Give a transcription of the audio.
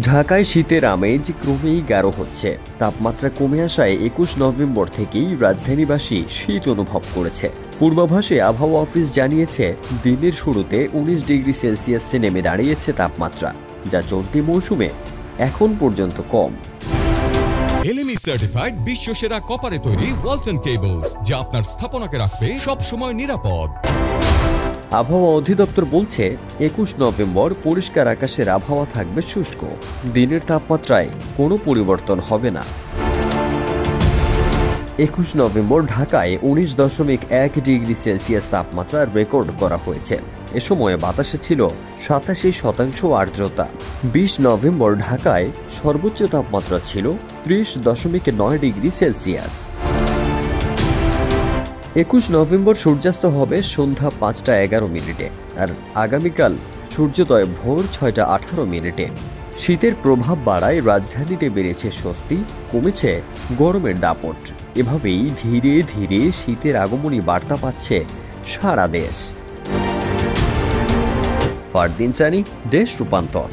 ঢাকায় শীতের আমেজ ক্রমেই গাঢ় হচ্ছে। তাপমাত্রা কমে আসায় ২১ নভেম্বর থেকেই রাজধানীবাসী শীত অনুভব করেছে। পূর্বাভাসে আবহাওয়া অফিস জানিয়েছে, দিনের শুরুতে ১৯ ডিগ্রি সেলসিয়াসে নেমে দাঁড়িয়েছে তাপমাত্রা, যা চলতি মৌসুমে এখন পর্যন্ত কম। এলএমই সার্টিফাইড বিশ্বসেরা কপারে তৈরি ওয়ালটন কেবলস, যা আপনার স্থাপনাকে রাখবে সব সময় নিরাপদ। আবহাওয়া অধিদপ্তর বলছে, ২১ নভেম্বর পরিষ্কার আকাশের আবহাওয়া থাকবে শুষ্ক। দিনের তাপমাত্রায় কোনো পরিবর্তন হবে না। ২১ নভেম্বর ঢাকায় ১৯.১ ডিগ্রি সেলসিয়াস তাপমাত্রা রেকর্ড করা হয়েছে। এ সময় বাতাসে ছিল ৮৭% আর্দ্রতা। ২০ নভেম্বর ঢাকায় সর্বোচ্চ তাপমাত্রা ছিল ৩০.৯ ডিগ্রি সেলসিয়াস। ২১ নভেম্বর সূর্যাস্ত হবে সন্ধ্যা ৫টা ১১ মিনিটে, আর আগামীকাল সূর্যোদয় ভোর ৬টা ১৮ মিনিটে। শীতের প্রভাব বাড়ায় রাজধানীতে বেড়েছে স্বস্তি, কমেছে গরমের দাপট। এভাবেই ধীরে ধীরে শীতের আগমনী বার্তা পাচ্ছে সারা দেশ। ফারদিন সানি, দেশ রূপান্তর।